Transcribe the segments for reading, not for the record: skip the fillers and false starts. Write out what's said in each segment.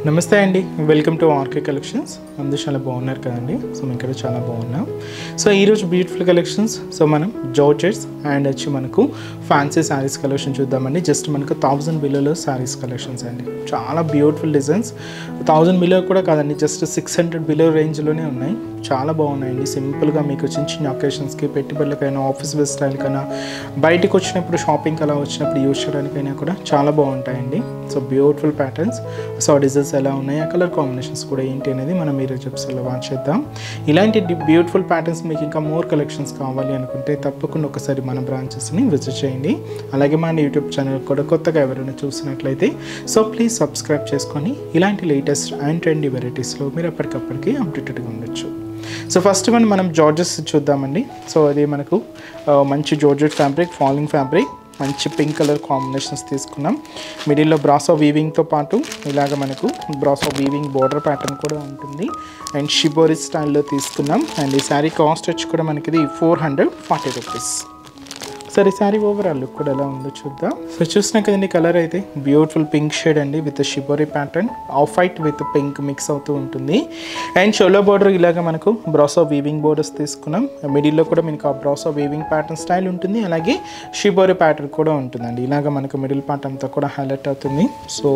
నమస్తే అండి, welcome to RK collections. అందరూ చాలా బాగున్నారు కదండి. సో మేము ఇక్కడ చాలా బాగున్నాం. సో ఈరోజు బ్యూటిఫుల్ కలెక్షన్స్. సో మనం జార్జెట్స్ అండ్ వచ్చి మనకు ఫ్యాన్సీ శారీస్ కలెక్షన్ చూద్దామండి. జస్ట్ మనకు 1000 బిలోలో శారీస్ కలెక్షన్స్ అండి. చాలా బ్యూటిఫుల్ డిజైన్స్. 1000 బిలో కూడా కాదండి, జస్ట్ 600 బిలో రేంజ్లోనే ఉన్నాయి. చాలా బాగున్నాయండి. సింపుల్గా మీకు చిన్న చిన్న ఒకేషన్స్కి, పెట్టుబడులకైనా, ఆఫీస్ వేర్ స్టైల్కైనా, బయటకు వచ్చినప్పుడు షాపింగ్కి అలా వచ్చినప్పుడు యూజ్ చేయడానికైనా కూడా చాలా బాగుంటాయండి. So beautiful patterns. So designs ఎలా ఉన్నాయి, ఆ కలర్ కాంబినేషన్స్ కూడా ఏంటి అనేది మనం మీరు చెప్స్లో వాచ్ చేద్దాం. ఇలాంటి బ్యూటిఫుల్ ప్యాటర్న్స్ మీకు ఇంకా మోర్ కలెక్షన్స్ కావాలి అనుకుంటే తప్పకుండా ఒకసారి మన బ్రాంచెస్ని విజిట్ చేయండి. అలాగే మన యూట్యూబ్ ఛానల్ కూడా కొత్తగా ఎవరైనా చూసినట్లయితే సో ప్లీజ్ సబ్స్క్రైబ్ చేసుకొని ఇలాంటి లేటెస్ట్ అండ్ ట్రెండీ వెరైటీస్లో మీరు ఎప్పటికప్పటికి అప్డేటెడ్గా ఉండొచ్చు. సో ఫస్ట్ వన్ మనం జార్జెస్ చూద్దామండి. సో అది మనకు మంచి జార్జెట్ ఫ్యాబ్రిక్, ఫాలింగ్ ఫ్యాబ్రిక్, మంచి పింక్ కలర్ కాంబినేషన్స్ తీసుకున్నాం. మిడిల్లో బ్రాసో వీవింగ్తో పాటు ఇలాగ మనకు బ్రాసో వీవింగ్ బోర్డర్ ప్యాటర్న్ కూడా ఉంటుంది. అండ్ షిబోరి స్టైల్లో తీసుకున్నాం. అండ్ ఈ శారీ కాస్ట్ వచ్చి కూడా మనకి 440 రూపీస్. సరే, శారీ ఓవరాల్ లుక్ కూడా ఎలా ఉందో చూద్దాం. సో చూసినా కదండి, కలర్ అయితే బ్యూటిఫుల్ పింక్ షేడ్ అండి, with shibori pattern, off white with pink mix అవుతూ ఉంటుంది. అండ్ చోలో బార్డర్ ఇలాగ మనకు బ్రాసో వీవింగ్ బోర్డర్స్ తీసుకున్నాం. మిడిల్లో కూడా మనకు ఆ బ్రాసో వీవింగ్ ప్యాటర్న్ స్టైల్ ఉంటుంది. అలాగే షిబోరి ప్యాటర్న్ కూడా ఉంటుందండి. ఇలాగ మనకు మిడిల్ పార్ట్ అంతా కూడా హైలైట్ అవుతుంది. సో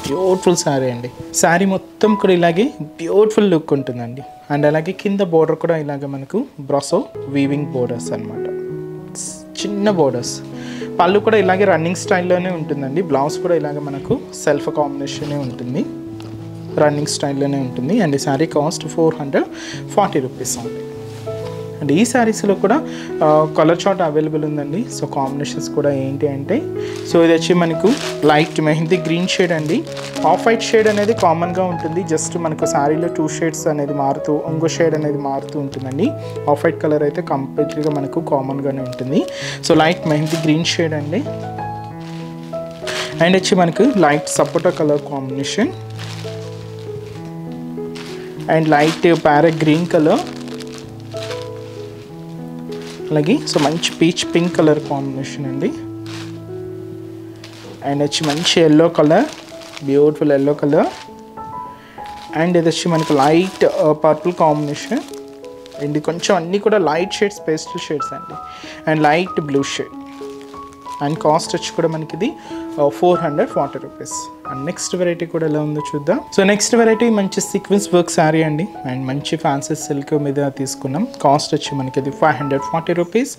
బ్యూటిఫుల్ శారీ అండి. శారీ మొత్తం కూడా ఇలాగే బ్యూటిఫుల్ లుక్ ఉంటుందండి. అండ్ అలాగే కింద బోర్డర్ కూడా ఇలాగ మనకు బ్రాసో వీవింగ్ బోర్డర్స్ అనమాట, చిన్న బోర్డర్స్. పళ్ళు కూడా ఇలాగే రన్నింగ్ స్టైల్లోనే ఉంటుందండి. బ్లౌజ్ కూడా ఇలాగే మనకు సెల్ఫ్ కాంబినేషనే ఉంటుంది, రన్నింగ్ స్టైల్లోనే ఉంటుంది. అండ్ ఈ శారీ కాస్ట్ 440 రూపీస్ ఉంది. అండ్ ఈ శారీస్లో కూడా కలర్ చార్ట్ అవైలబుల్ ఉందండి. సో కాంబినేషన్స్ కూడా ఏంటి అంటే, సో ఇది వచ్చి మనకు లైట్ మెహందీ గ్రీన్ షేడ్ అండి. ఆఫ్ వైట్ షేడ్ అనేది కామన్గా ఉంటుంది. జస్ట్ మనకు శారీలో 2 షేడ్స్ అనేది మారుతూ, ఇంకో షేడ్ అనేది మారుతూ ఉంటుందండి. ఆఫ్ వైట్ కలర్ అయితే కంప్లీట్గా మనకు కామన్గానే ఉంటుంది. So light mehndi green shade అండి. అండ్ వచ్చి మనకు light sapota colour combination and light parrot green colour, అలాగే సో మంచి పీచ్ పింక్ కలర్ కాంబినేషన్ అండి. అండ్ వచ్చి మంచి yellow colour, beautiful yellow colour. And ఇది వచ్చి మనకు లైట్ పర్పుల్ కాంబినేషన్. అండ్ కొంచెం అన్నీ కూడా లైట్ షేడ్స్, పేస్టల్ షేడ్స్ అండి. And light blue shade. And cost వచ్చి కూడా మనకి ఇది 440 రూపీస్. అండ్ నెక్స్ట్ వెరైటీ కూడా ఎలా ఉందో చూద్దాం. సో నెక్స్ట్ వెరైటీ మంచి సీక్వెన్స్ వర్క్ శారీ అండి. అండ్ మంచి ఫ్యాన్సీ సిల్క్ మీద తీసుకున్నాం. కాస్ట్ వచ్చి మనకి ఇది 540 రూపీస్.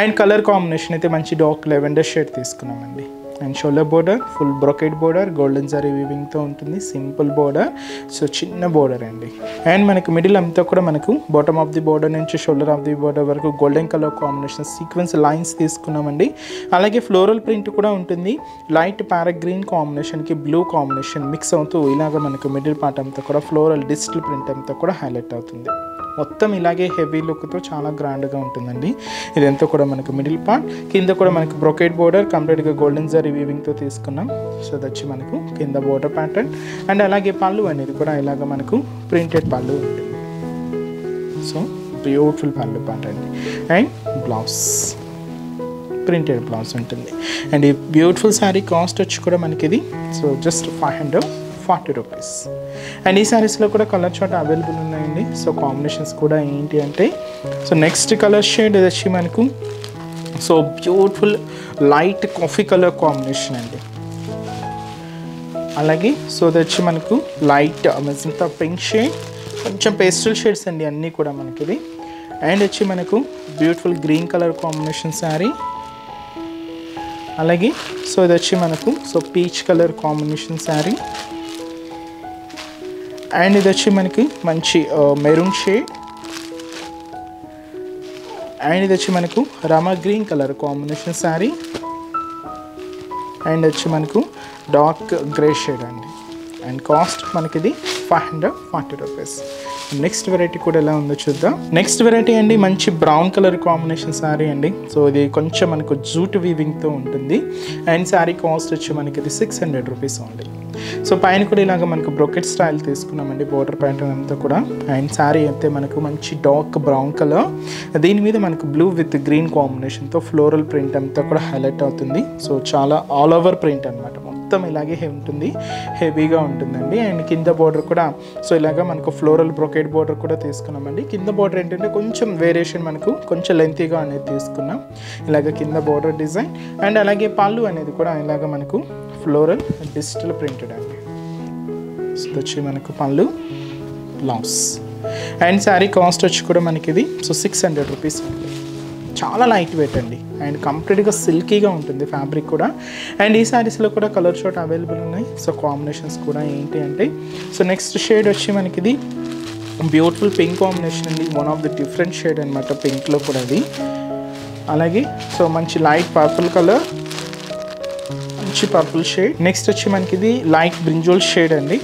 అండ్ కలర్ కాంబినేషన్ అయితే మంచి డార్క్ లెవెండర్ షేడ్ తీసుకున్నామండి. And shoulder border full brocade border, golden zari వీవింగ్తో ఉంటుంది. సింపుల్ బోర్డర్, సో చిన్న బోర్డర్ అండి. అండ్ మనకు మిడిల్ అంతా కూడా మనకు బాటమ్ ఆఫ్ ది బోర్డర్ నుంచి షోల్డర్ ఆఫ్ ది బోర్డర్ వరకు golden colour combination sequence lines తీసుకున్నామండి. అలాగే ఫ్లోరల్ ప్రింట్ కూడా ఉంటుంది. లైట్ ప్యారెట్ గ్రీన్ కాంబినేషన్కి బ్లూ కాంబినేషన్ మిక్స్ అవుతూ ఇలాగ మనకు మిడిల్ పార్ట్ అంతా కూడా ఫ్లోరల్ డిజిటల్ ప్రింట్ అంతా కూడా హైలైట్ అవుతుంది. మొత్తం ఇలాగే హెవీ లుక్తో చాలా గ్రాండ్గా ఉంటుందండి. ఇదంతా కూడా మనకు మిడిల్ పార్ట్, కింద కూడా మనకు బ్రొకెట్ బోర్డర్ కంప్లీట్గా గోల్డెన్ జరీ వీవింగ్తో తీసుకున్నాం. సో దచ్చి మనకు కింద బోర్డర్ ప్యాటర్న్. అండ్ అలాగే పళ్ళు అనేది కూడా ఇలాగ మనకు ప్రింటెడ్ పళ్ళు ఉంటుంది. సో బ్యూటిఫుల్ పళ్ళు pattern. And blouse printed blouse ఉంటుంది. అండ్ ఈ బ్యూటిఫుల్ శారీ కాస్ట్ వచ్చి కూడా మనకి ఇది సో జస్ట్ 540 రూపీస్. అండ్ ఈ శారీస్లో కూడా కలర్ చార్ట్ అవైలబుల్ ఉన్నాయండి. సో కాంబినేషన్స్ కూడా ఏంటి అంటే, సో నెక్స్ట్ కలర్ షేడ్ వచ్చి మనకు so beautiful light coffee colour combination అండి. అలాగే సో అది వచ్చి మనకు లైట్ మెజంతా పింక్ షేడ్, కొంచెం పేస్టల్ షేడ్స్ అండి అన్నీ కూడా మనకి ఇది. అండ్ వచ్చి మనకు beautiful green colour combination sari. అలాగే సో ఇది వచ్చి మనకు so peach colour combination sari. And ఇది వచ్చి మనకి మంచి మెరూన్ షేడ్. అండ్ ఇది వచ్చి మనకు Rama green colour combination sari. And వచ్చి మనకు డార్క్ గ్రే షేడ్ అండి. అండ్ కాస్ట్ మనకి ఇది 540 రూపీస్. నెక్స్ట్ వెరైటీ కూడా ఎలా ఉందో చూద్దాం. నెక్స్ట్ వెరైటీ అండి మంచి బ్రౌన్ కలర్ కాంబినేషన్ శారీ అండి. సో ఇది కొంచెం మనకు జూట్ వీవింగ్తో ఉంటుంది. అండ్ శారీ కాస్ట్ వచ్చి మనకి ఇది 600 రూపీస్ ఓన్లీ. సో పైన కూడా ఇలాగ మనకు బ్రొకెట్ స్టైల్ తీసుకున్నామండి, బోర్డర్ ప్యాటర్న్ అంతా కూడా. అండ్ శారీ అయితే మనకు మంచి డార్క్ బ్రౌన్ కలర్, దీని మీద మనకు బ్లూ విత్ గ్రీన్ కాంబినేషన్తో ఫ్లోరల్ ప్రింట్ అంతా కూడా హైలైట్ అవుతుంది. సో చాలా ఆల్ ఓవర్ ప్రింట్ అనమాట. మొత్తం ఇలాగే ఉంటుంది, హెవీగా ఉంటుందండి. అండ్ కింద బోర్డర్ కూడా సో ఇలాగా మనకు ఫ్లోరల్ బ్రొకేట్ బోర్డర్ కూడా తీసుకున్నామండి. కింద బోర్డర్ ఏంటంటే కొంచెం వేరియేషన్ మనకు కొంచెం లెంతీగా అనేది తీసుకున్నాం. ఇలాగ కింద బోర్డర్ డిజైన్ అండ్ అలాగే పళ్ళు అనేది కూడా ఇలాగ మనకు ఫ్లోరల్ డిజిటల్ ప్రింటెడ్ అండి. సో వచ్చి మనకు పళ్ళు బ్లౌజ్ అండ్ శారీ కాస్ట్ వచ్చి కూడా మనకి ఇది సో 600 రూపీస్ ఉంది. చాలా లైట్ వెయిట్ అండి అండ్ కంప్లీట్గా సిల్కీగా ఉంటుంది ఫ్యాబ్రిక్ కూడా. అండ్ ఈ శారీస్లో కూడా కలర్ షార్ట్ అవైలబుల్ ఉన్నాయి. సో కాంబినేషన్స్ కూడా ఏంటి అంటే సో నెక్స్ట్ షేడ్ వచ్చి మనకి ఇది బ్యూటిఫుల్ పింక్ కాంబినేషన్ అండి. One of the different shade అనమాట పింక్లో కూడా అది. అలాగే సో మంచి లైట్ పర్పుల్ కలర్, మంచి పర్పుల్ షేడ్. నెక్స్ట్ వచ్చి మనకి ఇది లైట్ బ్రింజోల్ షేడ్ అండి,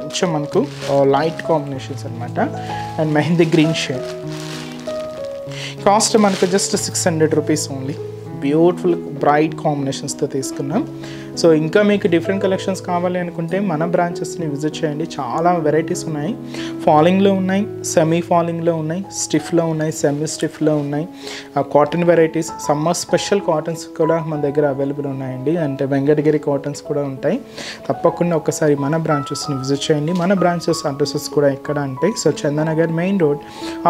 కొంచెం మనకు లైట్ కాంబినేషన్స్ అనమాట. And mehndi green shade. Cost మనకు just 600 rupees only. Beautiful bright కాంబినేషన్స్తో తీసుకున్నాం. సో ఇంకా మీకు డిఫరెంట్ కలెక్షన్స్ కావాలి అనుకుంటే మన బ్రాంచెస్ని విజిట్ చేయండి. చాలా వెరైటీస్ ఉన్నాయి. ఫాలింగ్లో ఉన్నాయి, సెమీ ఫాలింగ్లో ఉన్నాయి, స్టిఫ్లో ఉన్నాయి, సెమీ స్టిఫ్లో ఉన్నాయి, cotton varieties, summer special cottons కూడా మన దగ్గర అవైలబుల్ ఉన్నాయండి. అంటే వెంకటగిరి కాటన్స్ కూడా ఉంటాయి. తప్పకుండా ఒకసారి మన బ్రాంచెస్ని విజిట్ చేయండి. మన బ్రాంచెస్ అడ్రసెస్ కూడా ఎక్కడ అంటే so Chandanagar main road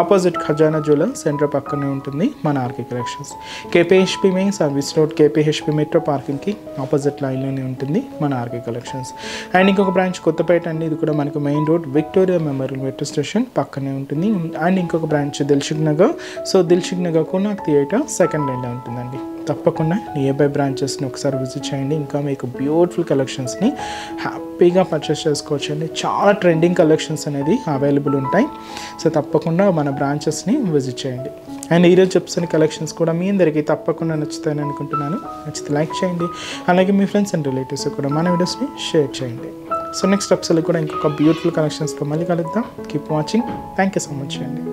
opposite Khazana jeweller centre పక్కనే ఉంటుంది మన RK collections. KPHB main service road KPHB metro పార్కింగ్కి ఆపోజిట్ లైన్లోనే ఉంటుంది మన ఆర్కే కలెక్షన్స్. అండ్ ఇంకొక బ్రాంచ్ కొత్తపేట అండి, ఇది కూడా మనకు main road Victoria memorial metro station పక్కనే ఉంటుంది. అండ్ ఇంకొక branch Dilsukhnagar, so Dilsukhnagar Konark theatre second లైన్లో ఉంటుందండి. తప్పకుండా నియర్ బై బ్రాంచెస్ని ఒకసారి విజిట్ చేయండి. ఇంకా మీకు బ్యూటిఫుల్ కలెక్షన్స్ని హ్యాపీగా పర్చేస్ చేసుకోవచ్చండి. చాలా ట్రెండింగ్ కలెక్షన్స్ అనేది అవైలబుల్ ఉంటాయి. సో తప్పకుండా మన బ్రాంచెస్ని విజిట్ చేయండి. అండ్ ఈరోజు చెప్తున్న కలెక్షన్స్ కూడా మీ అందరికీ తప్పకుండా నచ్చుతాయని అనుకుంటున్నాను. నచ్చితే లైక్ చేయండి. అలాగే మీ ఫ్రెండ్స్ అండ్ రిలేటివ్స్ కూడా మన వీడియోస్ని షేర్ చేయండి. సో నెక్స్ట్ ఎపిసోడ్లో కూడా ఇంకొక బ్యూటిఫుల్ కలెక్షన్స్తో మళ్ళీ కలుద్దాం. Keep watching. Thank you so much అండి.